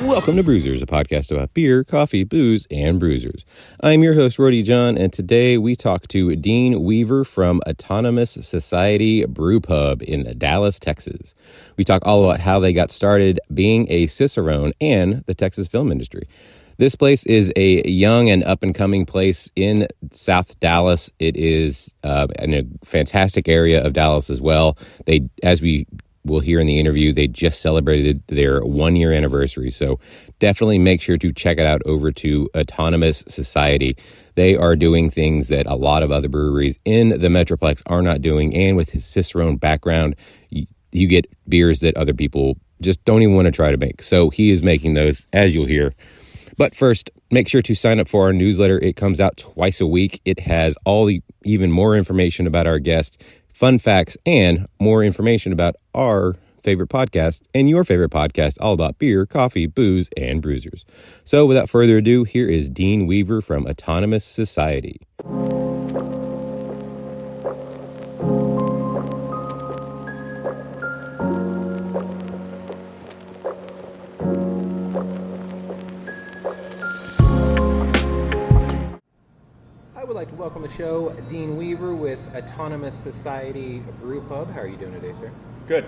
Welcome to Brewsers, a podcast about beer, coffee, booze, and bruisers. I'm your host, Rody John, and today we talk to Dean Weaver from Autonomous Society Brew Pub in Dallas, Texas. We talk all about how they got started being a Cicerone and the Texas film industry. This place is a young and up-and-coming place in South Dallas. It is in a fantastic area of Dallas as well. They, as we will hear in the interview, they just celebrated their 1-year anniversary. So definitely make sure to check it out over to Autonomous Society. They are doing things that a lot of other breweries in the Metroplex are not doing. And with his Cicerone background, you get beers that other people just don't even want to try to make. So he is making those, as you'll hear. But first, make sure to sign up for our newsletter. It comes out twice a week. It has even more information about our guests, fun facts, and more information about our favorite podcast and your favorite podcast, all about beer, coffee, booze, and bruisers. So without further ado, here is Dean Weaver from Autonomous Society. I would like to welcome to the show Dean Weaver with Autonomous Society Brew Pub. How are you doing today, sir? Good.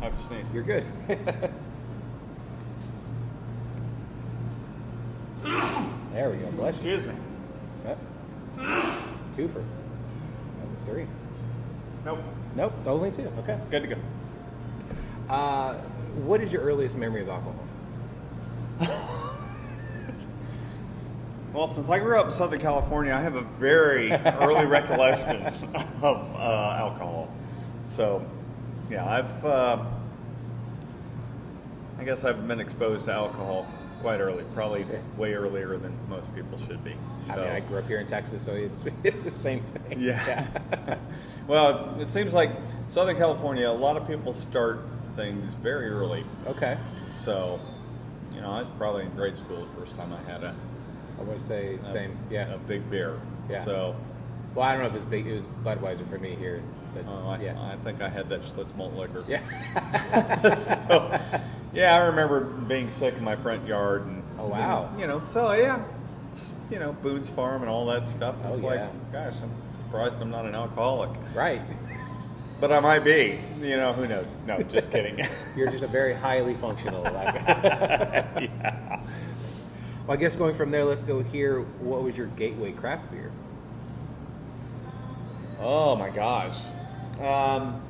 I have to sneeze. You're good. There we go. Bless you. Excuse me. Yep. Twofer. That was 3. Nope. Only 2. Okay. Good to go. What is your earliest memory of alcohol? Well, since I grew up in Southern California, I have a very early recollection of alcohol. So, yeah, I guess I've been exposed to alcohol quite early, probably way earlier than most people should be. So, I mean, I grew up here in Texas, so it's the same thing. Yeah. Well, it seems like Southern California, a lot of people start things very early. Okay. So, I was probably in grade school the first time I had I would say the same. Yeah. a big beer. Yeah. So, well, I don't know if it's big. It was Budweiser for me here. But, I think I had that Schlitz malt liquor. Yeah. So, yeah, I remember being sick in my front yard. And, oh, wow. So, yeah, it's, Boone's Farm and all that stuff. It's yeah. gosh, I'm surprised I'm not an alcoholic. Right. But I might be. Who knows? No, just kidding. You're just a very highly functional. Yeah. Well, I guess going from there, let's go here. What was your gateway craft beer? Oh my gosh. I'm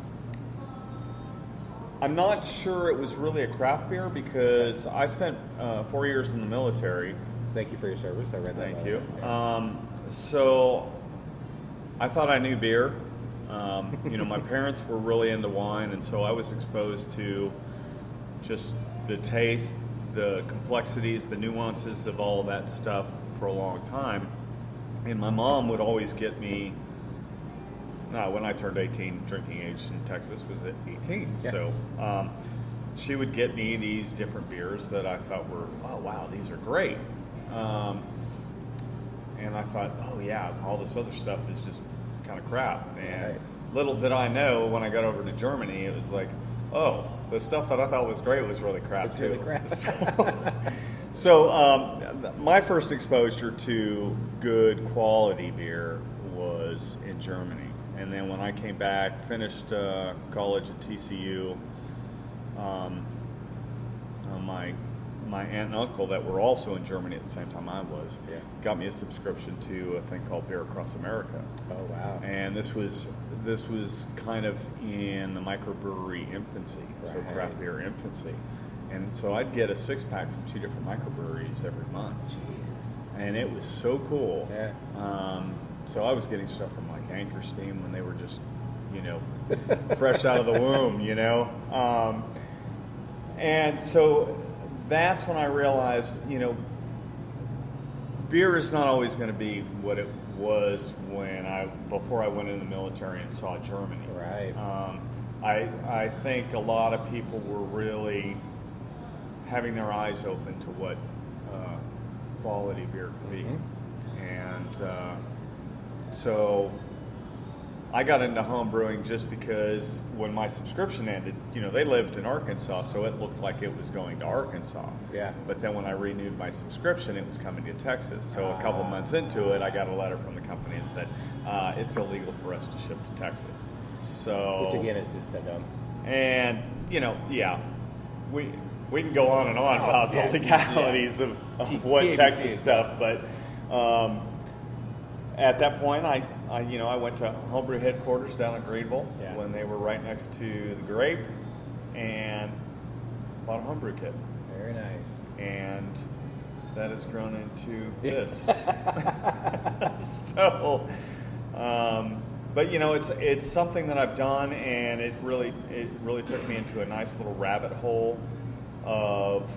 not sure it was really a craft beer because I spent 4 years in the military. Thank you for your service. I read that. Thank you. Yeah. So I thought I knew beer. My parents were really into wine, and so I was exposed to just the taste, the complexities, the nuances of all of that stuff for a long time. And my mom would always get me, when I turned 18, drinking age in Texas was at 18. Yeah. So she would get me these different beers that I thought were, oh, wow, these are great. And I thought, oh, yeah, all this other stuff is just kind of crap. And little did I know when I got over to Germany, it was like, oh, the stuff that I thought was great was really crap, it's too. Really crap. So my first exposure to good quality beer was in Germany. And then when I came back, finished college at TCU, my aunt and uncle that were also in Germany at the same time I was, got me a subscription to a thing called Beer Across America. Oh, wow. And this was kind of in the microbrewery infancy, so craft beer infancy. And so I'd get a 6-pack from 2 different microbreweries every month. Jesus. And it was so cool. Yeah. So I was getting stuff from like Anchor Steam when they were just, fresh out of the womb, and so that's when I realized, beer is not always going to be what it was before I went in the military and saw Germany. Right. I think a lot of people were really having their eyes open to what quality beer could be, and so I got into home brewing just because when my subscription ended, they lived in Arkansas, so it looked like it was going to Arkansas. Yeah. But then when I renewed my subscription, it was coming to Texas. So a couple months into it, I got a letter from the company and said, it's illegal for us to ship to Texas. So, which again is just so dumb. And, we can go on and on about the legalities of what THC Texas stuff, but at that point, I went to homebrew headquarters down in Greenville when they were right next to the Grape, and bought a homebrew kit. Very nice. And that has grown into this. So, but it's something that I've done, and it really took me into a nice little rabbit hole of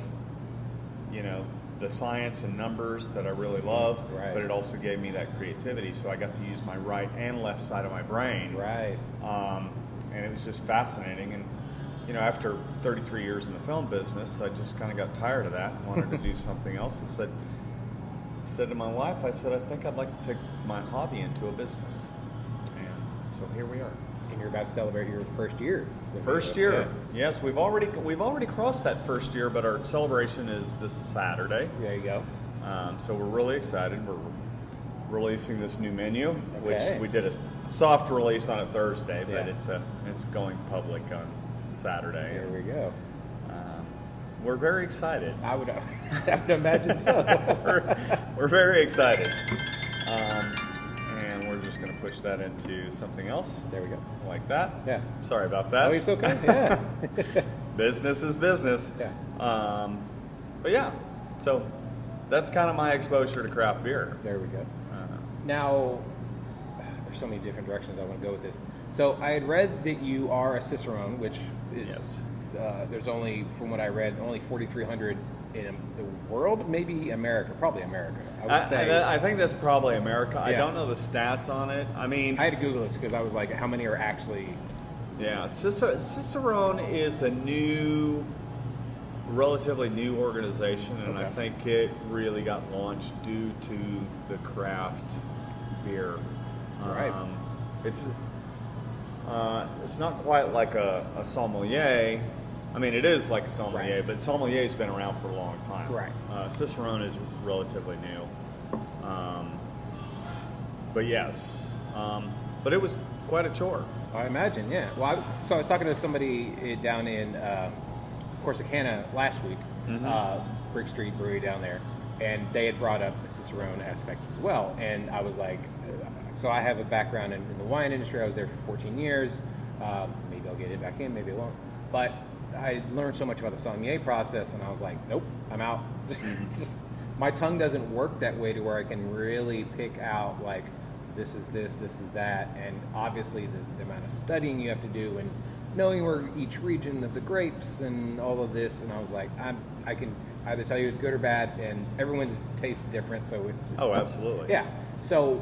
the science and numbers that I really love, right. But it also gave me that creativity, so I got to use my right and left side of my brain, right? And it was just fascinating. And after 33 years in the film business, I just kind of got tired of that and wanted to do something else, and said to my wife, I think I'd like to take my hobby into a business, and so here we are. And you're about to celebrate your first year. First year, yes. We've already crossed that first year, but our celebration is this Saturday. There you go. So we're really excited. We're releasing this new menu, Okay. which we did a soft release on a Thursday, but Yeah. it's going public on Saturday. There we go. We're very excited. I would imagine so. we're very excited. And we're just going to push that into something else. There we go. Like that. Yeah. Sorry about that. Oh, it's okay. Yeah. Business is business. Yeah. But yeah, so that's kind of my exposure to craft beer. There we go. Now, there's so many different directions I want to go with this. So I had read that you are a Cicerone, which is there's only, from what I read, only 4,300 in the world, maybe America, probably America. I would say. I think that's probably America. Yeah. I don't know the stats on it. I mean, I had to Google this because I was like, how many are actually? Yeah, Cicerone is a relatively new organization, and Okay. I think it really got launched due to the craft beer. Right. It's not quite like a sommelier. I mean, it is like a sommelier, Right. but sommelier's been around for a long time. Right. Cicerone is relatively new. But yes. But it was quite a chore. I imagine, yeah. Well, I was talking to somebody down in Corsicana last week, Brick Street Brewery down there, and they had brought up the Cicerone aspect as well. And I was like, so I have a background in the wine industry. I was there for 14 years. Maybe I'll get it back in, maybe I won't. But I learned so much about the sommelier process, and I was like, nope, I'm out. It's just, my tongue doesn't work that way to where I can really pick out, like, this is this, this is that, and obviously the amount of studying you have to do and knowing where each region of the grapes and all of this, and I was like, I can either tell you it's good or bad, and everyone's taste different, so Oh, absolutely. yeah. So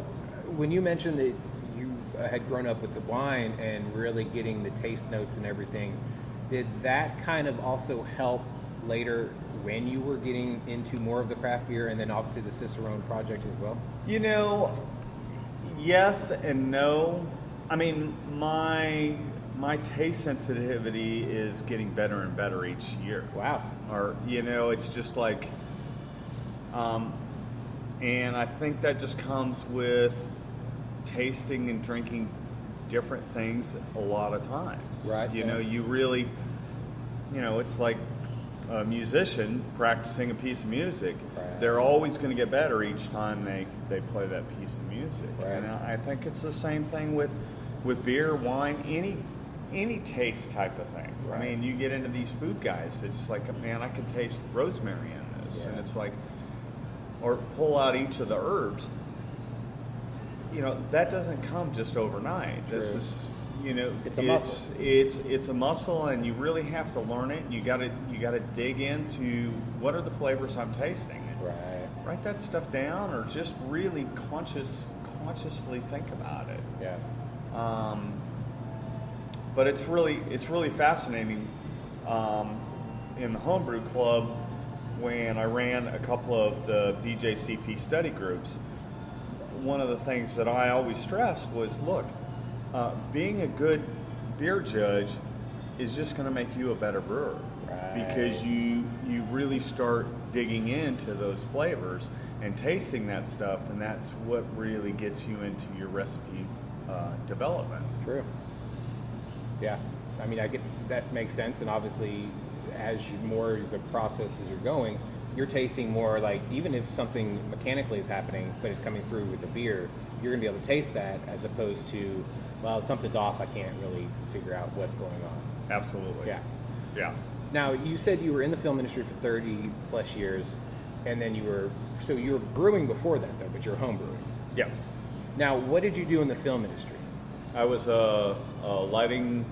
when you mentioned that you had grown up with the wine and really getting the taste notes and everything, did that kind of also help later when you were getting into more of the craft beer and then obviously the Cicerone project as well? Yes and no. I mean, my taste sensitivity is getting better and better each year. Wow. Or, it's just like, and I think that just comes with tasting and drinking different things a lot of times. Right. You really, it's like a musician practicing a piece of music. Right. They're always going to get better each time they play that piece of music. Right. And I think it's the same thing with beer, wine, any taste type of thing. Right. I mean, you get into these food guys, it's just like, man, I can taste rosemary in this. Yeah. And it's like, or pull out each of the herbs. That doesn't come just overnight. True. This is, It's a muscle. It's a muscle, and you really have to learn it. You got to dig into what are the flavors I'm tasting. Right. Write that stuff down, or just really consciously think about it. Yeah. But it's really fascinating. In the homebrew club, when I ran a couple of the BJCP study groups, one of the things that I always stressed was, look, being a good beer judge is just going to make you a better brewer. Right. Because you really start digging into those flavors and tasting that stuff, and that's what really gets you into your recipe development. True. Yeah. I mean, I get that makes sense, and obviously, as the process as you're going, you're tasting more like, even if something mechanically is happening, but it's coming through with the beer, you're going to be able to taste that, as opposed to, well, something's off, I can't really figure out what's going on. Absolutely. Yeah. Yeah. Now, you said you were in the film industry for 30 plus years, and then you were brewing before that, though, but you're home brewing. Yes. Now, what did you do in the film industry? I was a lighting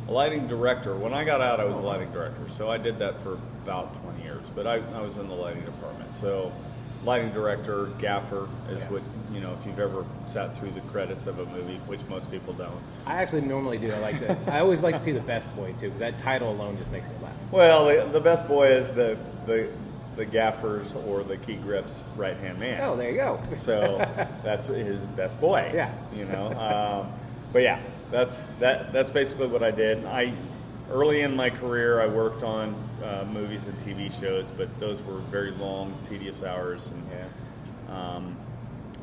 director. When I got out, I was a lighting director. So I did that for about 20 years. But I was in the lighting department. So lighting director, gaffer is what, if you've ever sat through the credits of a movie, which most people don't. I actually normally do. I always like to see the best boy, too, because that title alone just makes me laugh. Well, the best boy is the gaffer's or the key grip's right-hand man. Oh, there you go. So that's his best boy. Yeah. But yeah, that's basically what I did. Early in my career, I worked on movies and TV shows, but those were very long, tedious hours. And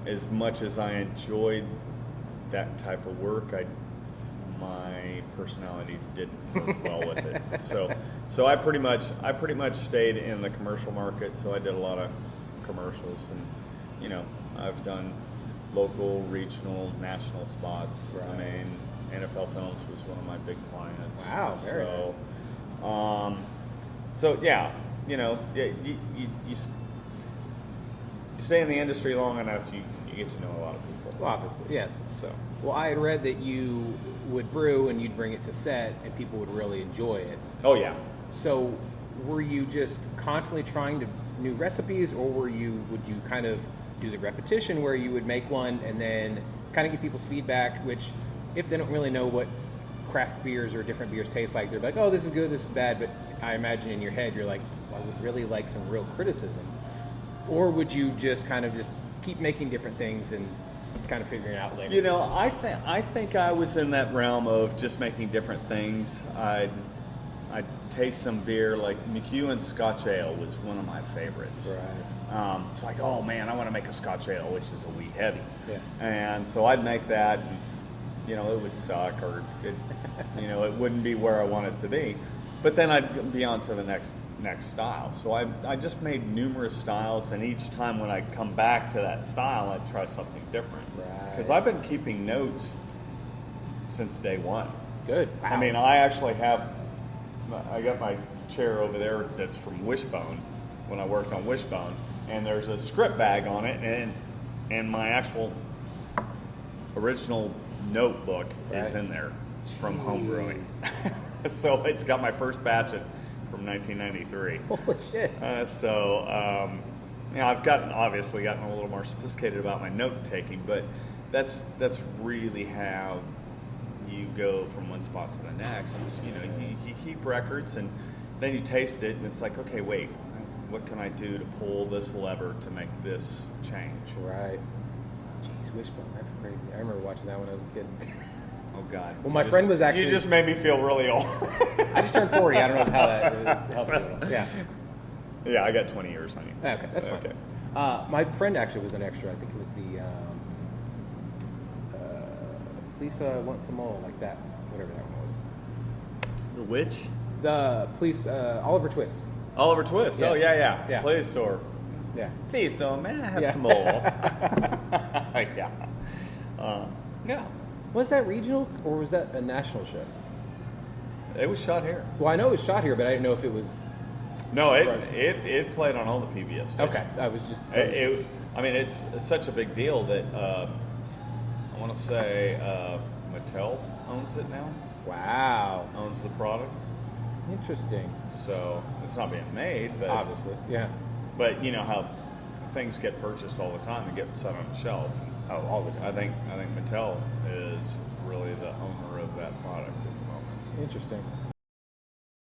as much as I enjoyed that type of work, my personality didn't work well with it. So I pretty much stayed in the commercial market. So I did a lot of commercials, and I've done local, regional, national spots. Right. I mean, NFL Films was one of my big clients. Wow, very nice. So yeah, you stay in the industry long enough, you get to know a lot of people. Well, obviously, yes. Well, I had read that you would brew and you'd bring it to set, and people would really enjoy it. Oh yeah. So, were you just constantly trying new recipes, or would you kind of do the repetition where you would make one and then kind of get people's feedback, which, if they don't really know what craft beers or different beers taste like, they're like, oh, this is good, this is bad, but I imagine in your head you're like, well, I would really like some real criticism. Or would you just kind of just keep making different things and kind of figuring it out later? I think I was in that realm of just making different things. I'd taste some beer, like McEwen's Scotch Ale was one of my favorites. Right. It's like, oh man, I want to make a Scotch Ale, which is a wee heavy. Yeah. And so I'd make that, and, it would suck, or it wouldn't be where I want it to be. But then I'd be on to the next style. So I just made numerous styles, and each time when I come back to that style, I'd try something different. Right. Because I've been keeping notes since day one. Good. Wow. I mean, I got my chair over there that's from Wishbone, when I worked on Wishbone, and there's a script bag on it, and my actual original notebook is in there from home brewing. So it's got my first batch from 1993. Holy shit. I've obviously gotten a little more sophisticated about my note taking, but that's really how you go from one spot to the next. You keep records, and then you taste it, and it's like, okay, wait, what can I do to pull this lever to make this change? Right. Jeez, Wishbone, that's crazy. I remember watching that when I was a kid. Oh God. Well, my friend was actually. You just made me feel really old. I just turned 40. I don't know how that helped you. Yeah. Yeah, I got 20 years on you. Okay, that's fine. Okay. My friend actually was an extra. I think it was the Police Want Some More, like that, whatever that one was. The Witch? The Police, Oliver Twist. Oliver Twist. Yeah. Oh yeah. Yeah. Please, store. Yeah. Please, so may I have Yeah. some more? Yeah. Yeah. Was that regional or was that a national show? It was shot here. Well, I know it was shot here, but I didn't know if it was. No, it played on all the PBS stations. Okay, I was just. It's such a big deal that I want to say Mattel owns it now. Wow. Owns the product. Interesting. So it's not being made, but obviously, yeah. But you know how things get purchased all the time and get set on the shelf. Oh, all the time. I think Mattel is really the owner of that product at the moment. Interesting.